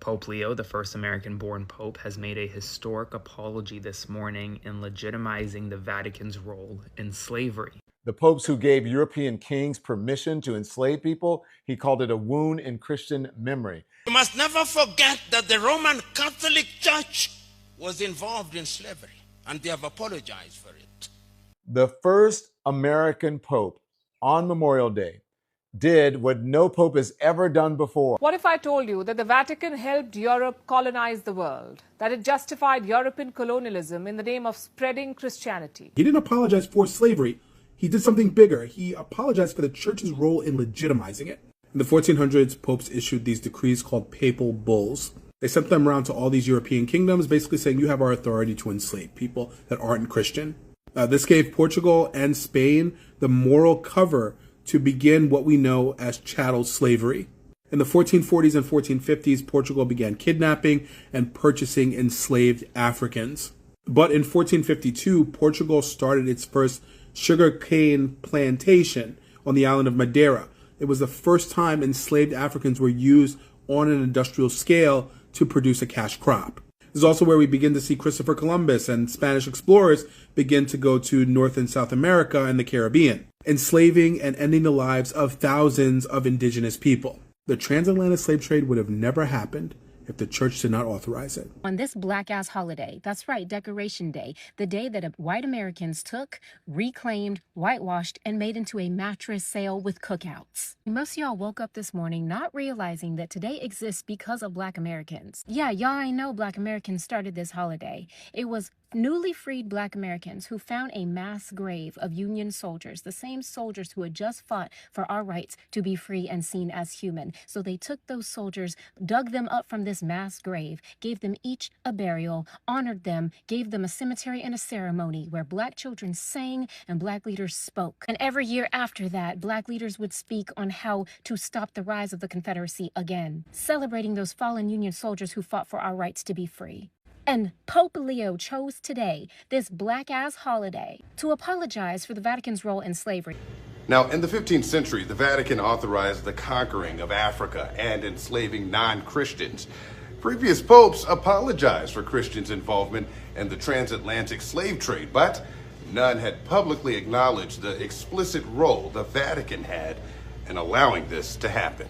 Pope Leo, the first American-born pope, has made a historic apology this morning in legitimizing the Vatican's role in slavery. The popes who gave European kings permission to enslave people, he called it a wound in Christian memory. You must never forget that the Roman Catholic Church was involved in slavery, and they have apologized for it. The first American pope on Memorial Day did what no pope has ever done before. What if I told you that the Vatican helped Europe colonize the world, that it justified European colonialism in the name of spreading Christianity? He didn't apologize for slavery. He did something bigger. He apologized for the church's role in legitimizing it. In the 1400s, popes issued these decrees called papal bulls. They sent them around to all these European kingdoms, basically saying, you have our authority to enslave people that aren't Christian. This gave Portugal and Spain the moral cover to begin what we know as chattel slavery. In the 1440s and 1450s, Portugal began kidnapping and purchasing enslaved Africans. But in 1452, Portugal started its first sugarcane plantation on the island of Madeira. It was the first time enslaved Africans were used on an industrial scale to produce a cash crop. This is also where we begin to see Christopher Columbus and Spanish explorers begin to go to North and South America and the Caribbean, enslaving and ending the lives of thousands of indigenous people. The transatlantic slave trade would have never happened if the church did not authorize it. On this black-ass holiday, that's right, Decoration Day, the day that white Americans took, reclaimed, whitewashed, and made into a mattress sale with cookouts. Most of y'all woke up this morning not realizing that today exists because of Black Americans. Yeah, y'all ain't know Black Americans started this holiday. It was newly freed Black Americans who found a mass grave of Union soldiers, the same soldiers who had just fought for our rights to be free and seen as human. So they took those soldiers, dug them up from this mass grave, gave them each a burial, honored them, gave them a cemetery and a ceremony where Black children sang and Black leaders spoke. And every year after that, Black leaders would speak on how to stop the rise of the Confederacy again, celebrating those fallen Union soldiers who fought for our rights to be free. And Pope Leo chose today, this black-ass holiday, to apologize for the Vatican's role in slavery. Now, in the 15th century, the Vatican authorized the conquering of Africa and enslaving non-Christians. Previous popes apologized for Christians' involvement in the transatlantic slave trade, but none had publicly acknowledged the explicit role the Vatican had in allowing this to happen.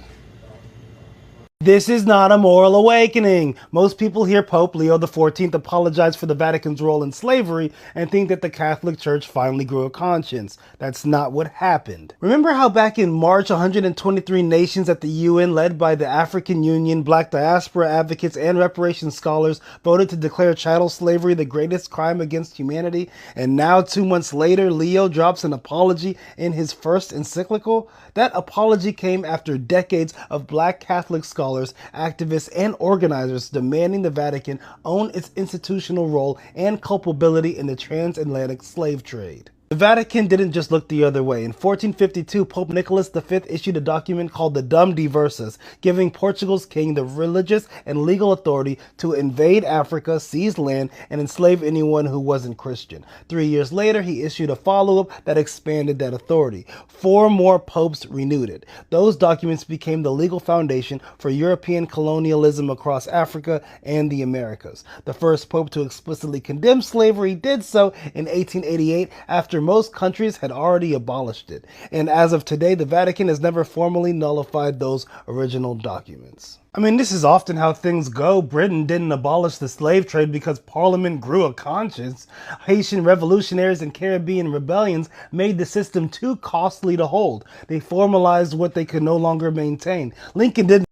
This is not a moral awakening. Most people hear Pope Leo XIV apologize for the Vatican's role in slavery and think that the Catholic Church finally grew a conscience. That's not what happened. Remember how back in March, 123 nations at the UN, led by the African Union, Black diaspora advocates, and reparations scholars, voted to declare chattel slavery the greatest crime against humanity? And now, 2 months later, Leo drops an apology in his first encyclical? That apology came after decades of Black Catholic scholars, activists, and organizers demanding the Vatican own its institutional role and culpability in the transatlantic slave trade. The Vatican didn't just look the other way. In 1452, Pope Nicholas V issued a document called the Dum Diversas, giving Portugal's king the religious and legal authority to invade Africa, seize land, and enslave anyone who wasn't Christian. 3 years later, he issued a follow-up that expanded that authority. 4 more popes renewed it. Those documents became the legal foundation for European colonialism across Africa and the Americas. The first pope to explicitly condemn slavery did so in 1888 after most countries had already abolished it. And as of today, the Vatican has never formally nullified those original documents. I mean, this is often how things go. Britain didn't abolish the slave trade because Parliament grew a conscience. Haitian revolutionaries and Caribbean rebellions made the system too costly to hold. They formalized what they could no longer maintain. Lincoln didn't.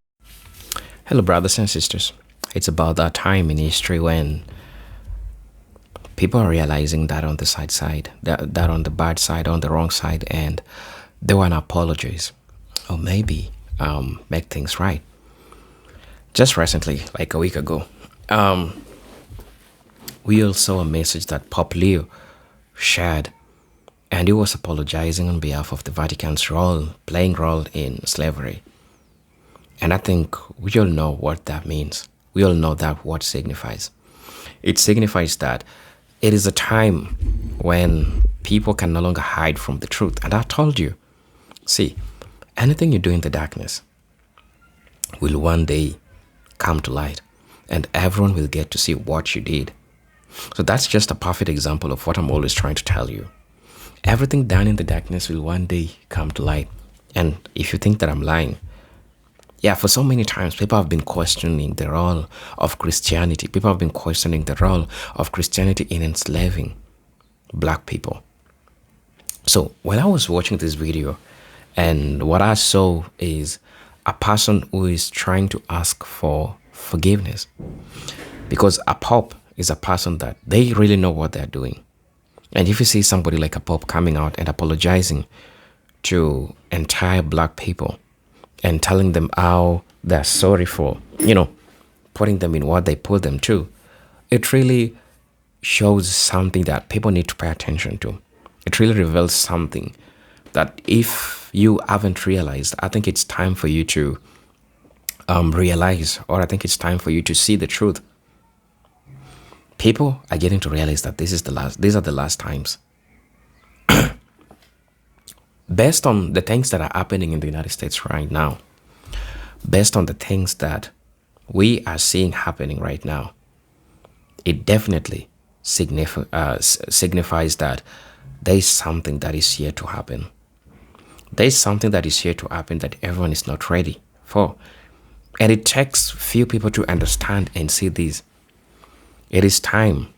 Hello, brothers and sisters. It's about that time in history when people are realizing that on the side, that on the bad side, on the wrong side, and there were apologies, or maybe make things right. Just recently, like a week ago, we all saw a message that Pope Leo shared, and he was apologizing on behalf of the Vatican's playing role in slavery. And I think we all know what that means. We all know that what signifies. It signifies that it is a time when people can no longer hide from the truth. And I told you, see, anything you do in the darkness will one day come to light, and everyone will get to see what you did. So that's just a perfect example of what I'm always trying to tell you. Everything done in the darkness will one day come to light. And if you think that I'm lying, yeah, for so many times, people have been questioning the role of Christianity. People have been questioning the role of Christianity in enslaving black people. So when I was watching this video, and what I saw is a person who is trying to ask for forgiveness. Because a pope is a person that they really know what they're doing. And if you see somebody like a pope coming out and apologizing to entire black people and telling them how they're sorry for, putting them in what they put them to, it really shows something that people need to pay attention to. It really reveals something that if you haven't realized, I think it's time for you to realize, or I think it's time for you to see the truth. People are getting to realize that these are the last times. Based on the things that are happening in the United States right now, based on the things that we are seeing happening right now, it definitely signifies that there is something that is here to happen. There is something that is here to happen that everyone is not ready for. And it takes few people to understand and see this. It is time.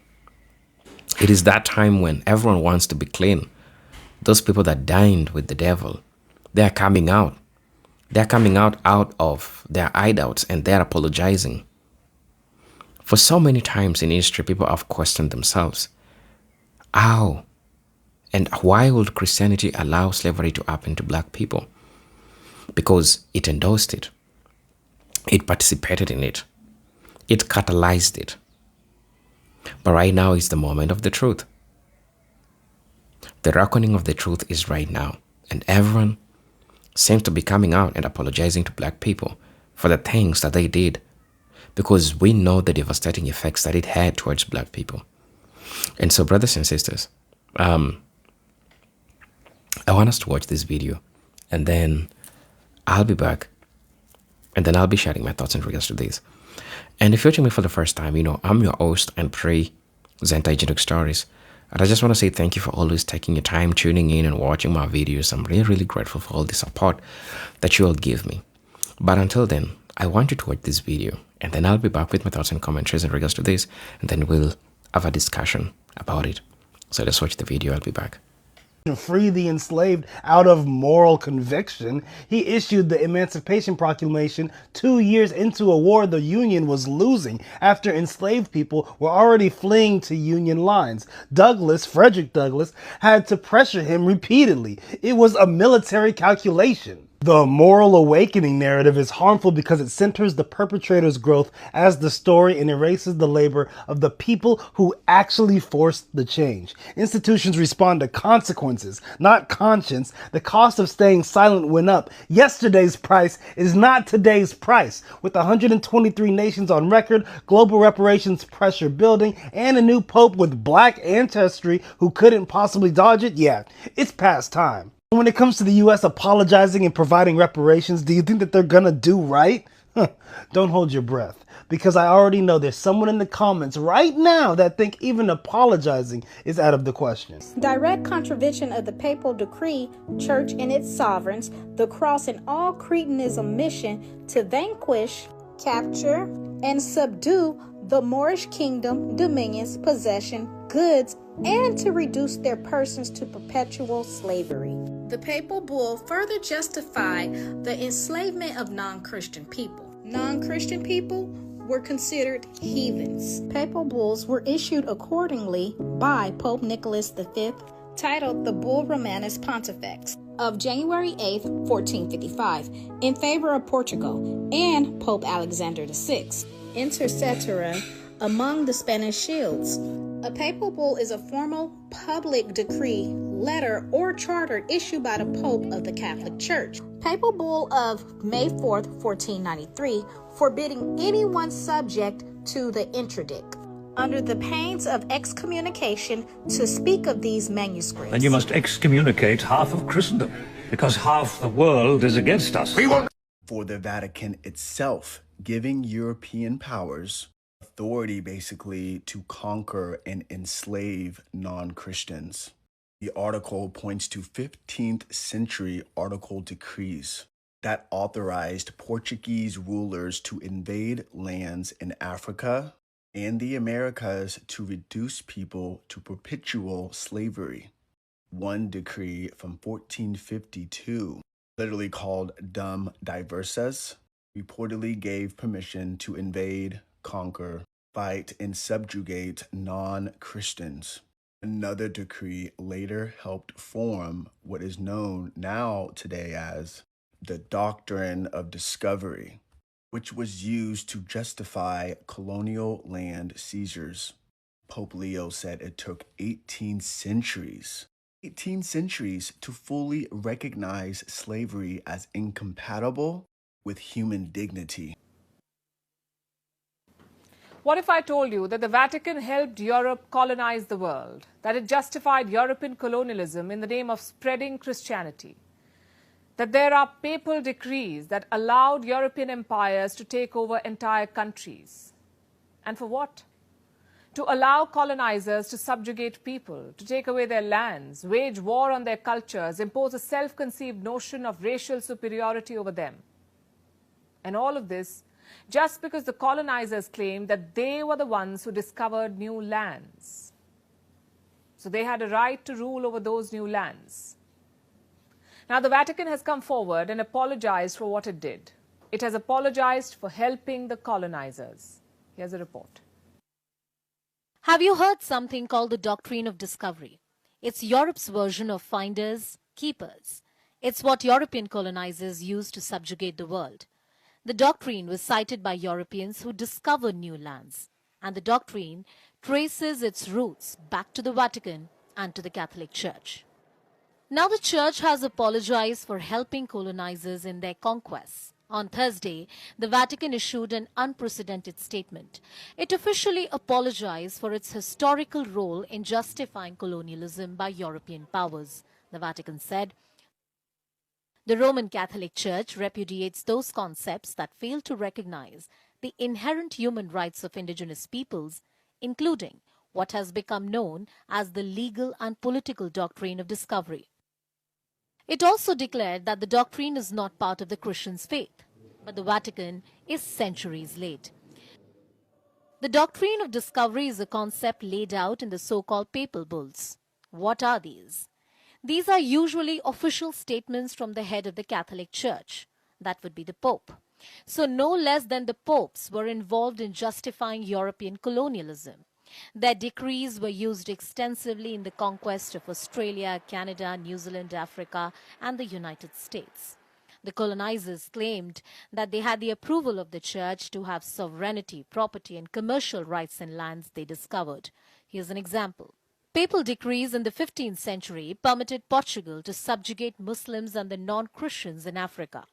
It is that time when everyone wants to be clean. Those people that dined with the devil, they are coming out. They're coming out of their hideouts and they're apologizing. For so many times in history, people have questioned themselves. How and why would Christianity allow slavery to happen to black people? Because it endorsed it. It participated in it. It catalyzed it. But right now is the moment of the truth. The reckoning of the truth is right now. And everyone seems to be coming out and apologizing to black people for the things that they did. Because we know the devastating effects that it had towards black people. And so, brothers and sisters, I want us to watch this video. And then I'll be back. And then I'll be sharing my thoughts in regards to this. And if you're watching me for the first time, I'm your host and presenter, Genetic Stories. And I just want to say thank you for always taking your time, tuning in and watching my videos. I'm really, really grateful for all the support that you all give me. But until then, I want you to watch this video. And then I'll be back with my thoughts and commentaries in regards to this. And then we'll have a discussion about it. So let's watch the video. I'll be back. To free the enslaved out of moral conviction, he issued the Emancipation Proclamation 2 years into a war the Union was losing after enslaved people were already fleeing to Union lines. Frederick Douglass, had to pressure him repeatedly. It was a military calculation. The moral awakening narrative is harmful because it centers the perpetrator's growth as the story and erases the labor of the people who actually forced the change. Institutions respond to consequences, not conscience. The cost of staying silent went up. Yesterday's price is not today's price. With 123 nations on record, global reparations pressure building, and a new pope with black ancestry who couldn't possibly dodge it, it's past time. When it comes to the U.S. apologizing and providing reparations, do you think that they're gonna do right? Don't hold your breath, because I already know there's someone in the comments right now that think even apologizing is out of the question. Direct contravention of the papal decree, church and its sovereigns, the cross and all Cretinism mission to vanquish, capture, and subdue the Moorish kingdom, dominions, possession, goods, and to reduce their persons to perpetual slavery. The papal bull further justified the enslavement of non-Christian people. Non-Christian people were considered heathens. Papal bulls were issued accordingly by Pope Nicholas V, titled the Bull Romanus Pontifex of January 8, 1455, in favor of Portugal, and Pope Alexander VI, inter cetera, among the Spanish shields. A papal bull is a formal public decree, letter, or charter issued by the Pope of the Catholic Church. Papal bull of May 4th, 1493, forbidding anyone subject to the interdict, under the pains of excommunication, to speak of these manuscripts. Then you must excommunicate half of Christendom, because half the world is against us. For the Vatican itself giving European powers authority basically to conquer and enslave non-Christians. The article points to 15th century article decrees that authorized Portuguese rulers to invade lands in Africa and the Americas to reduce people to perpetual slavery. One decree from 1452, literally called Dum Diversas, reportedly gave permission to invade, conquer, fight, and subjugate non-Christians. Another decree later helped form what is known now today as the doctrine of discovery, which was used to justify colonial land seizures. Pope Leo said it took 18 centuries to fully recognize slavery as incompatible with human dignity. What if I told you that the Vatican helped Europe colonize the world, that it justified European colonialism in the name of spreading Christianity, that there are papal decrees that allowed European empires to take over entire countries? And for what? To allow colonizers to subjugate people, to take away their lands, wage war on their cultures, impose a self-conceived notion of racial superiority over them. And all of this just because the colonizers claimed that they were the ones who discovered new lands. So they had a right to rule over those new lands. Now, the Vatican has come forward and apologized for what it did. It has apologized for helping the colonizers. Here's a report. Have you heard something called the doctrine of discovery? It's Europe's version of finders, keepers. It's what European colonizers used to subjugate the world. The doctrine was cited by Europeans who discovered new lands, and the doctrine traces its roots back to the Vatican and to the Catholic Church. Now the Church has apologized for helping colonizers in their conquests. On Thursday, the Vatican issued an unprecedented statement. It officially apologized for its historical role in justifying colonialism by European powers. The Vatican said, "The Roman Catholic Church repudiates those concepts that fail to recognize the inherent human rights of indigenous peoples, including what has become known as the legal and political doctrine of discovery." It also declared that the doctrine is not part of the Christian's faith, but the Vatican is centuries late. The doctrine of discovery is a concept laid out in the so-called papal bulls. What are these? These are usually official statements from the head of the Catholic Church. That would be the Pope. So no less than the popes were involved in justifying European colonialism. Their decrees were used extensively in the conquest of Australia, Canada, New Zealand, Africa, and the United States. The colonizers claimed that they had the approval of the Church to have sovereignty, property, and commercial rights in lands they discovered. Here's an example. Papal decrees in the 15th century permitted Portugal to subjugate Muslims and the non-Christians in Africa.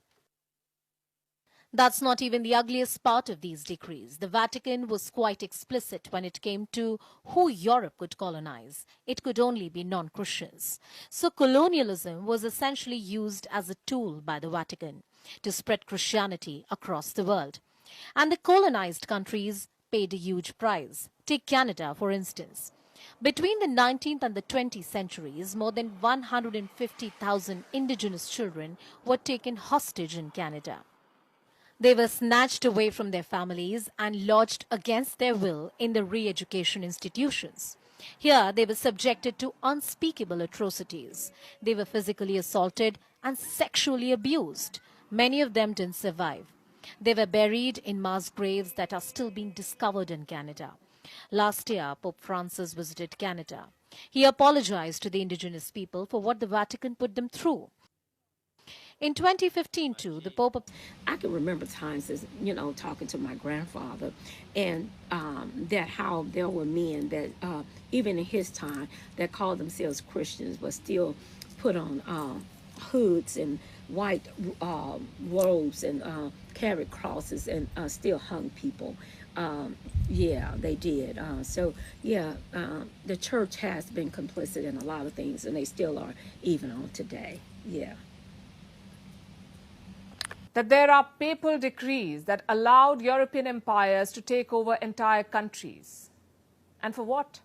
That's not even the ugliest part of these decrees. The Vatican was quite explicit when it came to who Europe could colonize. It could only be non-Christians. So colonialism was essentially used as a tool by the Vatican to spread Christianity across the world. And the colonized countries paid a huge price. Take Canada, for instance. Between the 19th and the 20th centuries, more than 150,000 indigenous children were taken hostage in Canada. They were snatched away from their families and lodged against their will in the re-education institutions. Here, they were subjected to unspeakable atrocities. They were physically assaulted and sexually abused. Many of them didn't survive. They were buried in mass graves that are still being discovered in Canada. Last year, Pope Francis visited Canada. He apologized to the indigenous people for what the Vatican put them through. In 2015, too, the Pope... I can remember times as, talking to my grandfather and that how there were men that, even in his time, that called themselves Christians but still put on hoods and white robes and carried crosses and still hung people. Yeah, they did. The church has been complicit in a lot of things, and they still are, even on today. Yeah. that there are papal decrees that allowed European empires to take over entire countries. And for what?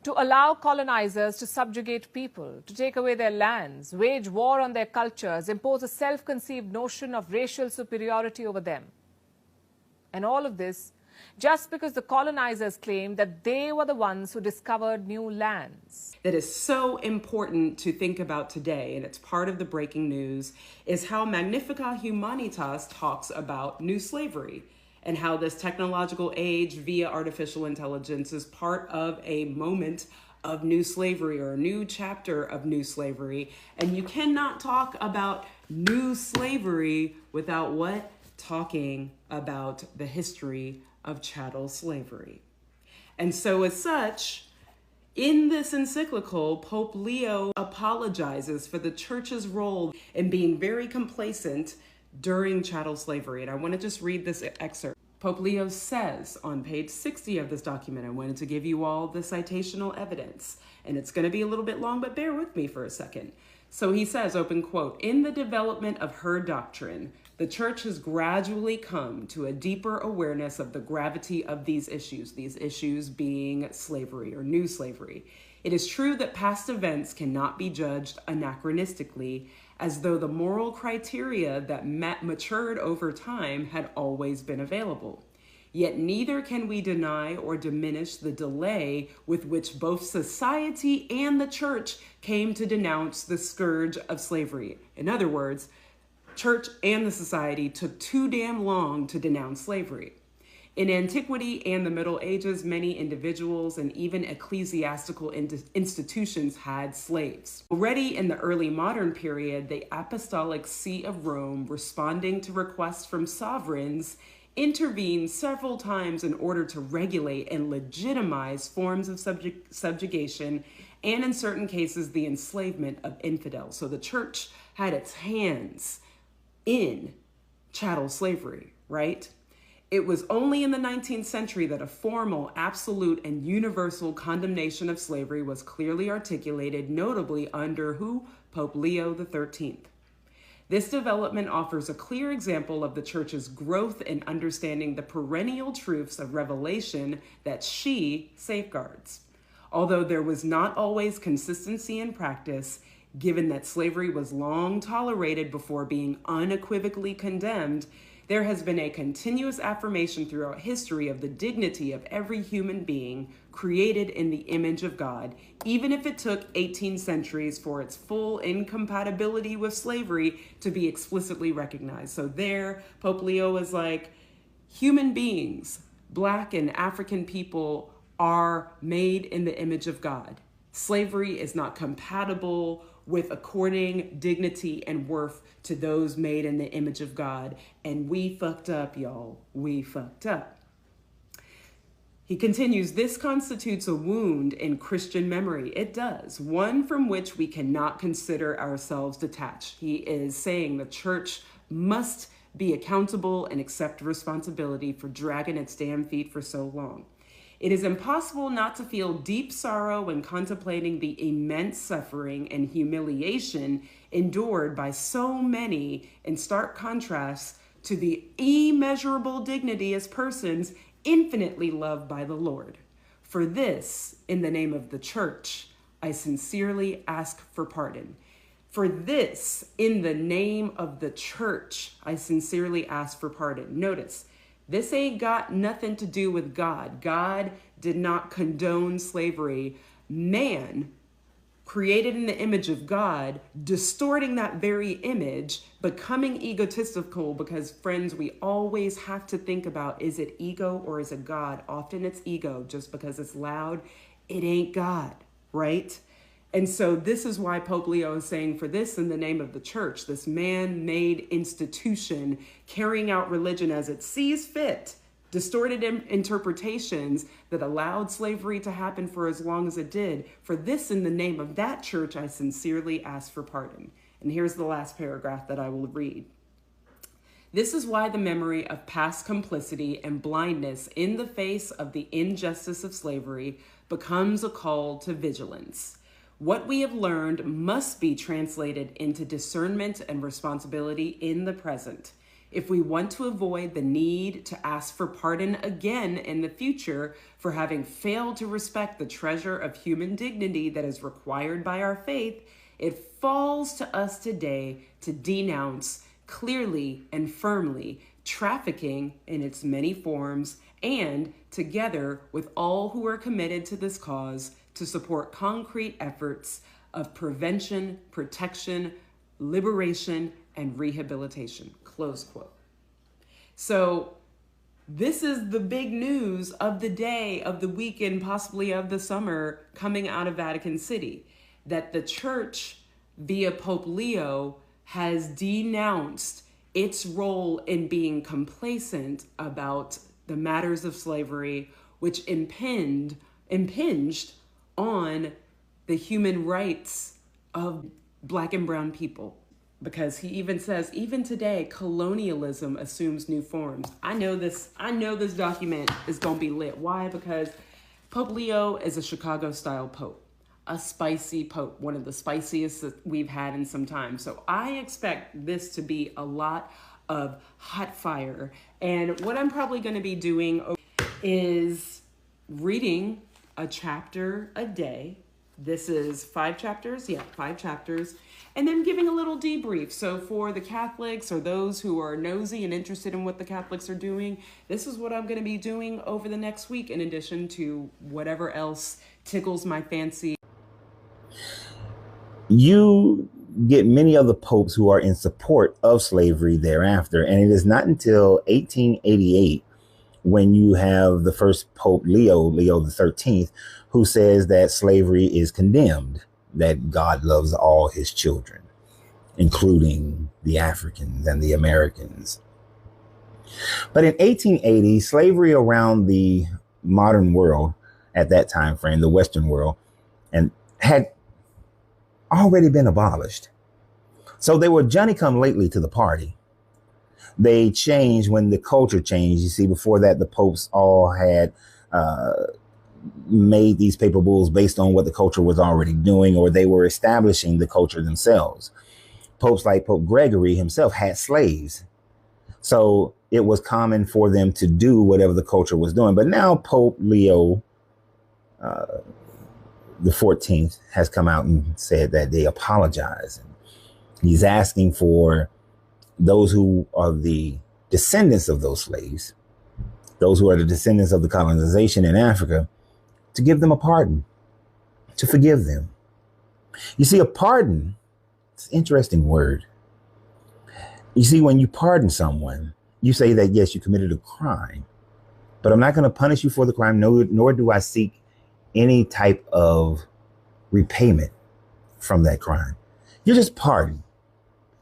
To allow colonizers to subjugate people, to take away their lands, wage war on their cultures, impose a self-conceived notion of racial superiority over them. And all of this just because the colonizers claimed that they were the ones who discovered new lands. That is so important to think about today, and it's part of the breaking news, is how Magnificat Humanitas talks about new slavery and how this technological age via artificial intelligence is part of a moment of new slavery or a new chapter of new slavery. And you cannot talk about new slavery without what? Talking about the history of chattel slavery. And so as such, in this encyclical, Pope Leo apologizes for the church's role in being very complacent during chattel slavery. And I want to just read this excerpt. Pope Leo says on page 60 of this document, I wanted to give you all the citational evidence, and it's going to be a little bit long, but bear with me for a second. So he says, open quote, "In the development of her doctrine, the church has gradually come to a deeper awareness of the gravity of these issues being slavery or new slavery. It is true that past events cannot be judged anachronistically, as though the moral criteria that matured over time had always been available. Yet neither can we deny or diminish the delay with which both society and the church came to denounce the scourge of slavery." In other words, church and the society took too damn long to denounce slavery. In antiquity and the Middle Ages, many individuals and even ecclesiastical institutions had slaves. Already in the early modern period, the Apostolic See of Rome, responding to requests from sovereigns, intervened several times in order to regulate and legitimize forms of subjugation and, in certain cases, the enslavement of infidels. So the church had its hands in chattel slavery, right? It was only in the 19th century that a formal, absolute, and universal condemnation of slavery was clearly articulated, notably under who? Pope Leo XIII. This development offers a clear example of the church's growth in understanding the perennial truths of revelation that she safeguards. Although there was not always consistency in practice, given that slavery was long tolerated before being unequivocally condemned, there has been a continuous affirmation throughout history of the dignity of every human being created in the image of God, even if it took 18 centuries for its full incompatibility with slavery to be explicitly recognized. So there, Pope Leo is like, human beings, Black and African people, are made in the image of God. Slavery is not compatible with according dignity and worth to those made in the image of God. And we fucked up, y'all. We fucked up. He continues, this constitutes a wound in Christian memory. It does, one from which we cannot consider ourselves detached. He is saying the church must be accountable and accept responsibility for dragging its damn feet for so long. It is impossible not to feel deep sorrow when contemplating the immense suffering and humiliation endured by so many, in stark contrast to the immeasurable dignity as persons infinitely loved by the Lord. For this, in the name of the church, I sincerely ask for pardon. For this, in the name of the church, I sincerely ask for pardon. Notice, this ain't got nothing to do with God. God did not condone slavery. Man, created in the image of God, distorting that very image, becoming egotistical, because friends, we always have to think about, is it ego or is it God? Often it's ego. Just because it's loud, it ain't God, right? And so this is why Pope Leo is saying, for this in the name of the church, this man-made institution carrying out religion as it sees fit, distorted interpretations that allowed slavery to happen for as long as it did. For this in the name of that church, I sincerely ask for pardon. And here's the last paragraph that I will read. This is why the memory of past complicity and blindness in the face of the injustice of slavery becomes a call to vigilance. What we have learned must be translated into discernment and responsibility in the present. If we want to avoid the need to ask for pardon again in the future for having failed to respect the treasure of human dignity that is required by our faith, it falls to us today to denounce clearly and firmly trafficking in its many forms, and together with all who are committed to this cause, to support concrete efforts of prevention, protection, liberation, and rehabilitation. Close quote. So this is the big news of the day, of the weekend, possibly of the summer, coming out of Vatican City, that the church via Pope Leo has denounced its role in being complacent about the matters of slavery, which impinged on the human rights of Black and brown people. Because he even says, even today, colonialism assumes new forms. I know this document is going to be lit. Why? Because Pope Leo is a Chicago-style pope, a spicy pope, one of the spiciest that we've had in some time. So I expect this to be a lot of hot fire. And what I'm probably going to be doing is reading a chapter a day. This is 5 chapters. Yeah, 5 chapters. And then giving a little debrief. So for the Catholics or those who are nosy and interested in what the Catholics are doing, this is what I'm going to be doing over the next week, in addition to whatever else tickles my fancy. You get many of the popes who are in support of slavery thereafter. And it is not until 1888 when you have the first Pope Leo the 13th, who says that slavery is condemned, that God loves all his children, including the Africans and the Americans. But in 1880, slavery around the modern world at that time frame, the Western world, and had already been abolished. So they were Johnny come lately to the party. They changed when the culture changed. You see, before that, the popes all had made these papal bulls based on what the culture was already doing, or they were establishing the culture themselves. Popes like Pope Gregory himself had slaves. So it was common for them to do whatever the culture was doing. But now Pope Leo the 14th has come out and said that they apologize. He's asking for those who are the descendants of those slaves, those who are the descendants of the colonization in Africa, to give them a pardon, to forgive them. You see, a pardon, it's an interesting word. You see, when you pardon someone, you say that, yes, you committed a crime, but I'm not going to punish you for the crime, nor do I seek any type of repayment from that crime. You're just pardoned.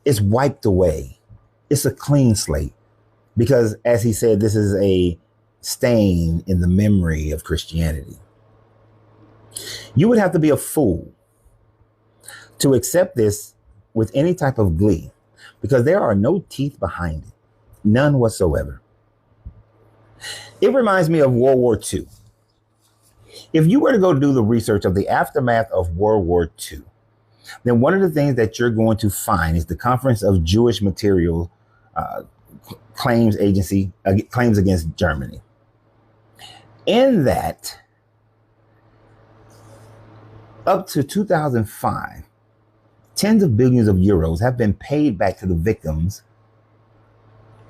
It's wiped away. It's a clean slate. Because, as he said, this is a stain in the memory of Christianity. You would have to be a fool to accept this with any type of glee, because there are no teeth behind it, none whatsoever. It reminds me of World War II. If you were to go do the research of the aftermath of World War II, then one of the things that you're going to find is the Conference of Jewish Material Claims Agency, claims against Germany. In that, up to 2005, tens of billions of euros have been paid back to the victims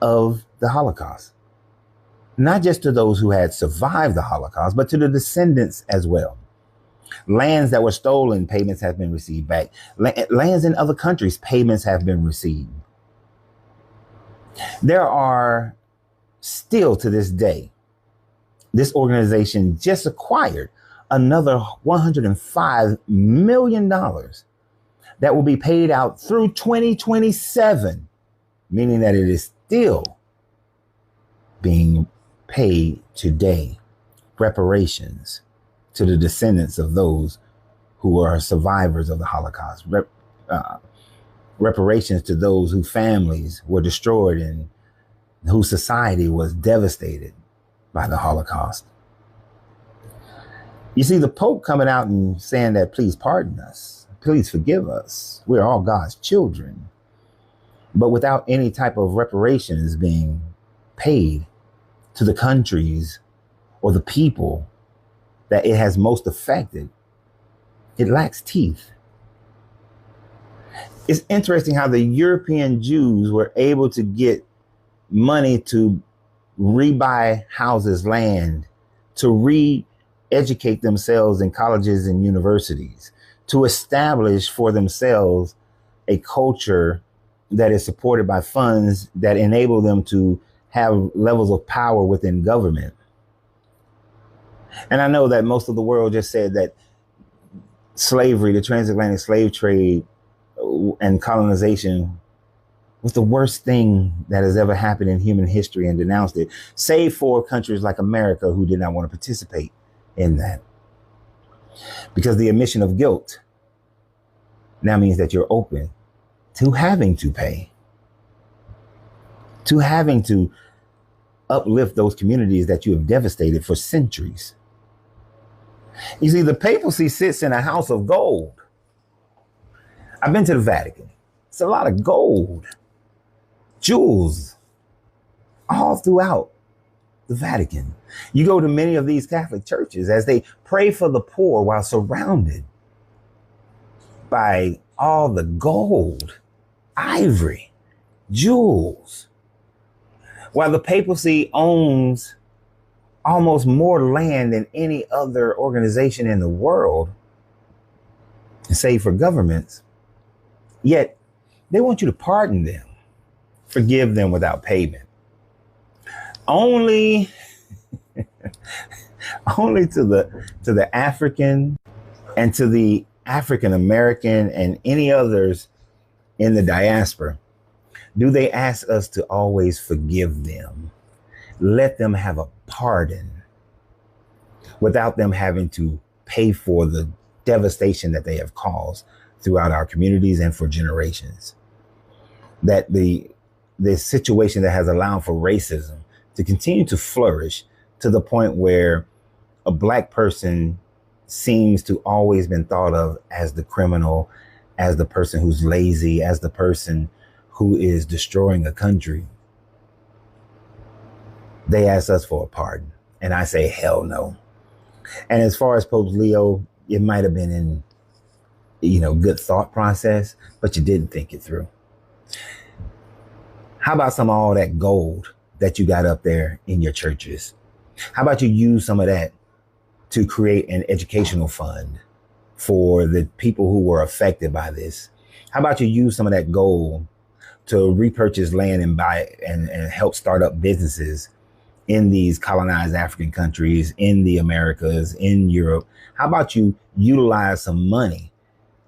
of the Holocaust. Not just to those who had survived the Holocaust, but to the descendants as well. Lands that were stolen, payments have been received back. Lands in other countries, payments have been received. There are still to this day, this organization just acquired another $105 million that will be paid out through 2027, meaning that it is still being paid today. Reparations to the descendants of those who are survivors of the Holocaust. Reparations to those whose families were destroyed and whose society was devastated by the Holocaust. You see the Pope coming out and saying that, please pardon us, please forgive us. We're all God's children. But without any type of reparations being paid to the countries or the people that it has most affected, it lacks teeth. It's interesting how the European Jews were able to get money to rebuy houses, land, to re-educate themselves in colleges and universities, to establish for themselves a culture that is supported by funds that enable them to have levels of power within government. And I know that most of the world just said that slavery, the transatlantic slave trade and colonization was the worst thing that has ever happened in human history and denounced it, save for countries like America who did not want to participate in that. Because the admission of guilt now means that you're open to having to pay, to having to uplift those communities that you have devastated for centuries. You see, the papacy sits in a house of gold. I've been to the Vatican. It's a lot of gold, jewels, all throughout the Vatican. You go to many of these Catholic churches as they pray for the poor while surrounded by all the gold, ivory, jewels. While the papacy owns almost more land than any other organization in the world, save for governments, yet they want you to pardon them, forgive them without payment. Only to the African and to the African American and any others in the diaspora do they ask us to always forgive them, let them have a pardon without them having to pay for the devastation that they have caused throughout our communities and for generations. That the situation that has allowed for racism to continue to flourish to the point where a Black person seems to always been thought of as the criminal, as the person who's lazy, as the person who is destroying a country. They ask us for a pardon. And I say, hell no. And as far as Pope Leo, it might have been in, good thought process, but you didn't think it through. How about some of all that gold that you got up there in your churches? How about you use some of that to create an educational fund for the people who were affected by this? How about you use some of that gold to repurchase land and buy and help start up businesses in these colonized African countries, in the Americas, in Europe? How about you utilize some money,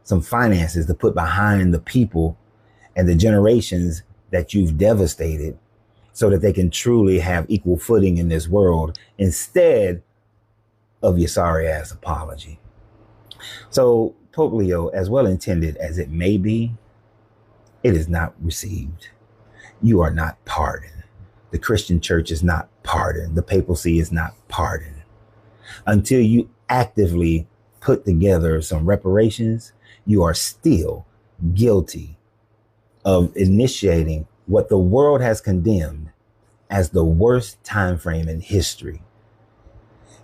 some finances to put behind the people and the generations that you've devastated so that they can truly have equal footing in this world instead of your sorry ass apology? So Pope Leo, as well intended as it may be, it is not received. You are not pardoned. The Christian church is not pardoned. The papacy is not pardoned. Until you actively put together some reparations, you are still guilty of initiating what the world has condemned as the worst time frame in history.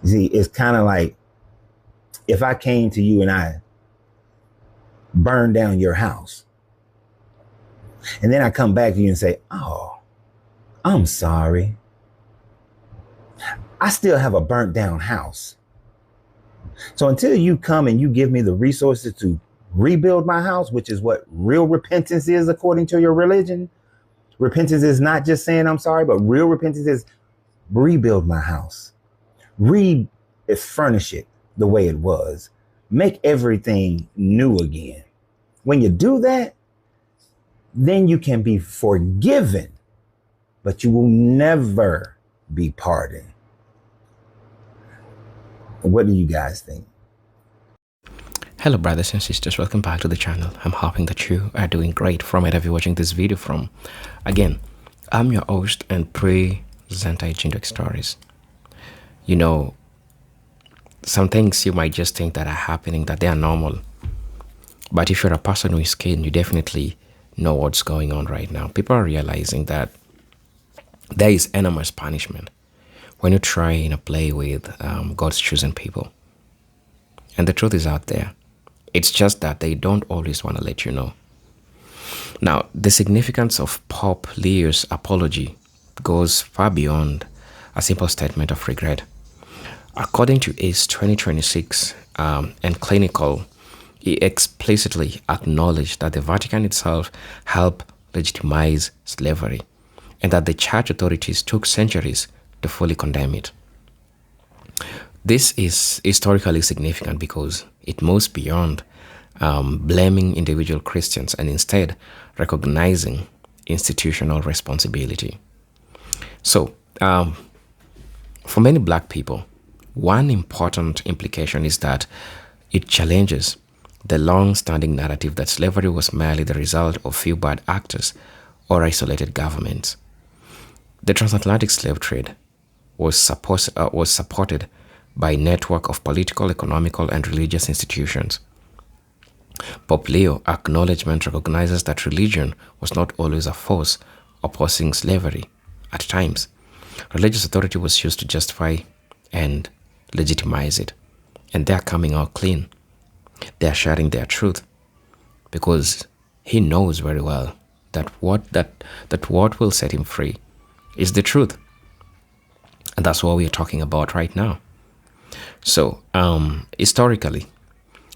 See, it's kind of like if I came to you and I burned down your house, and then I come back to you and say, oh, I'm sorry. I still have a burnt down house. So until you come and you give me the resources to rebuild my house, which is what real repentance is according to your religion. Repentance is not just saying I'm sorry, but real repentance is rebuild my house, furnish it the way it was, make everything new again. When you do that, then you can be forgiven, but you will never be pardoned. What do you guys think? Hello brothers and sisters, welcome back to the channel. I'm hoping that you are doing great from wherever you're watching this video from. Again, I'm your host and presenter Excerpts. some things you might just think that are happening, that they are normal. But if you're a person who is keen, you definitely know what's going on right now. People are realizing that there is enormous punishment when you try play with God's chosen people. And the truth is out there. It's just that they don't always want to let you know. Now, the significance of Pope Leo's apology goes far beyond a simple statement of regret. According to his 2026 encyclical, he explicitly acknowledged that the Vatican itself helped legitimize slavery and that the church authorities took centuries to fully condemn it. This is historically significant because it moves beyond blaming individual Christians and instead recognizing institutional responsibility. So, for many black people, one important implication is that it challenges the long-standing narrative that slavery was merely the result of few bad actors or isolated governments. The transatlantic slave trade was supported by a network of political, economical, and religious institutions. Pope Leo acknowledgement recognizes that religion was not always a force opposing slavery. At times, religious authority was used to justify and legitimize it. And they are coming out clean. They are sharing their truth because he knows very well that what will set him free is the truth. And that's what we are talking about right now. So, historically,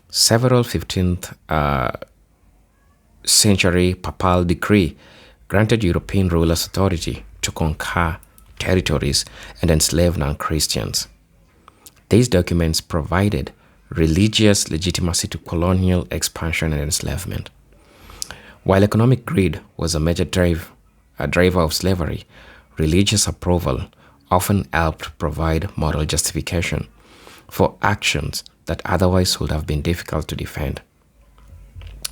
several 15th century papal decree granted European rulers authority to conquer territories and enslave non-Christians. These documents provided religious legitimacy to colonial expansion and enslavement. While economic greed was a major driver of slavery, religious approval often helped provide moral justification for actions that otherwise would have been difficult to defend.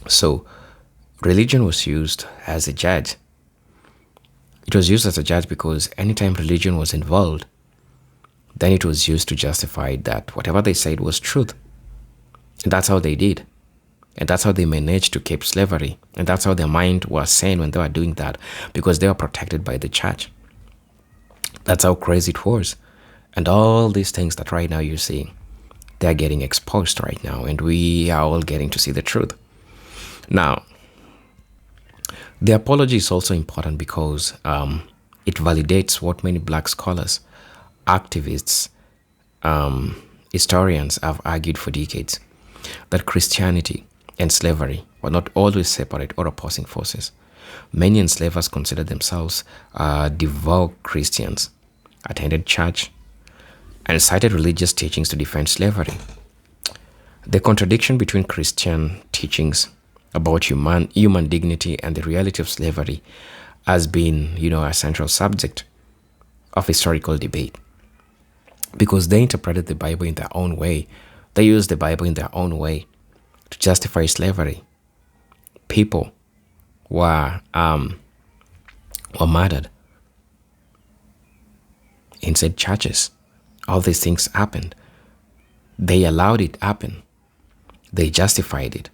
So, religion was used as a judge. It was used as a judge because anytime religion was involved, then it was used to justify that whatever they said was truth. And that's how they did. And that's how they managed to keep slavery. And that's how their mind was sane when they were doing that, because they were protected by the church. That's how crazy it was. And all these things that right now you're seeing, they're getting exposed right now, and we are all getting to see the truth. Now, the apology is also important because it validates what many black scholars, activists, historians have argued for decades, that Christianity and slavery were not always separate or opposing forces. Many enslavers considered themselves devout Christians, attended church, and cited religious teachings to defend slavery. The contradiction between Christian teachings about human dignity and the reality of slavery has been, a central subject of historical debate, because they interpreted the Bible in their own way. They used the Bible in their own way to justify slavery. People were murdered inside churches. All these things happened. They allowed it to happen. They justified it.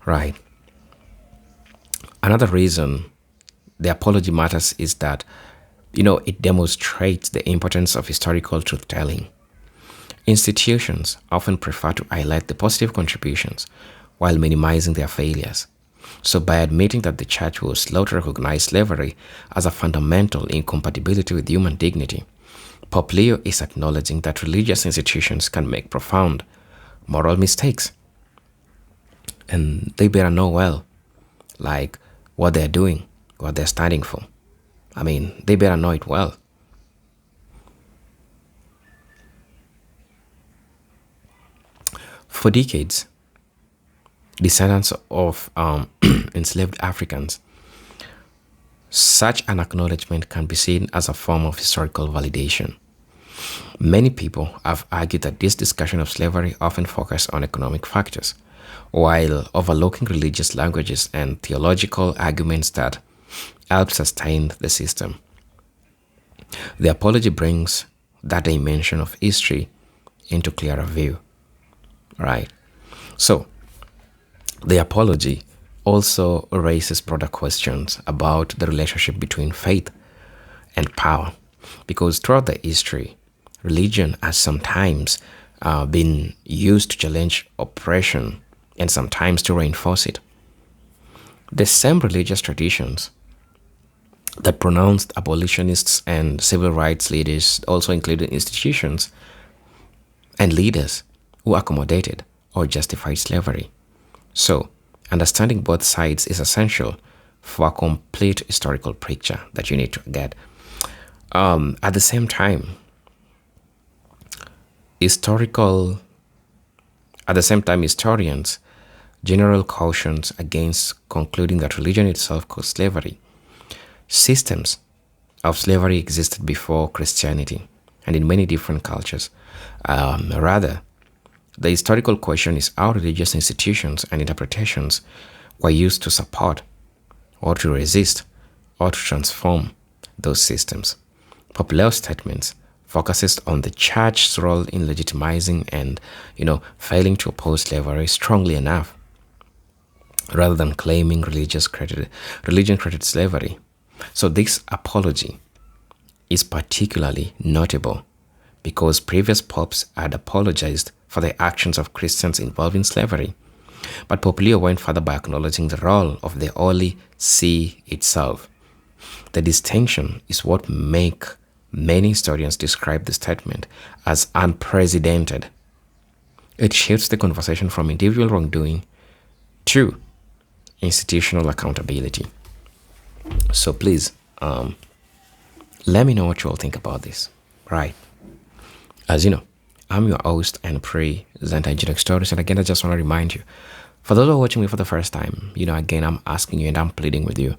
Right. Another reason the apology matters is that, it demonstrates the importance of historical truth-telling. Institutions often prefer to highlight the positive contributions while minimizing their failures. So by admitting that the church was slow to recognize slavery as a fundamental incompatibility with human dignity, Pope Leo is acknowledging that religious institutions can make profound moral mistakes. And they better know well, what they're doing, what they're standing for. They better know it well. For decades, descendants of enslaved Africans, such an acknowledgement can be seen as a form of historical validation. Many people have argued that this discussion of slavery often focuses on economic factors, while overlooking religious languages and theological arguments that help sustain the system. The apology brings that dimension of history into clearer view, right? So, the apology also raises broader questions about the relationship between faith and power, because throughout the history, religion has sometimes been used to challenge oppression and sometimes to reinforce it. The same religious traditions that pronounced abolitionists and civil rights leaders also included institutions and leaders who accommodated or justified slavery. So, understanding both sides is essential for a complete historical picture that you need to get. At the same time, historians general cautions against concluding that religion itself caused slavery. Systems of slavery existed before Christianity and in many different cultures. Rather, the historical question is how religious institutions and interpretations were used to support or to resist or to transform those systems. Popular statements focuses on the church's role in legitimizing and, failing to oppose slavery strongly enough, rather than claiming religion credited slavery. So this apology is particularly notable because previous popes had apologized for the actions of Christians involved in slavery. But Pope Leo went further by acknowledging the role of the Holy See itself. The distinction is what make many historians describe the statement as unprecedented. It shifts the conversation from individual wrongdoing to institutional accountability. So please, let me know what you all think about this. Right. As you know, I'm your host and presenter, Engineering Stories. And again, I just want to remind you, for those who are watching me for the first time, again, I'm asking you and I'm pleading with you.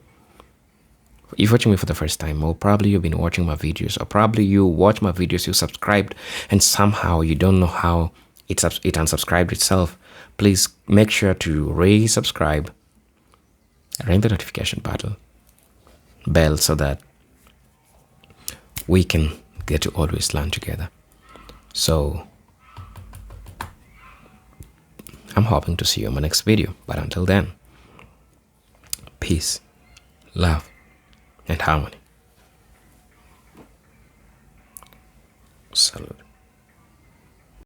If you're watching me for the first time, or probably you've been watching my videos, or probably you watch my videos, you subscribed, and somehow you don't know how it unsubscribed itself, please make sure to resubscribe, ring the notification bell so that we can get to always learn together. So, I'm hoping to see you in my next video. But until then, peace, love, and harmony.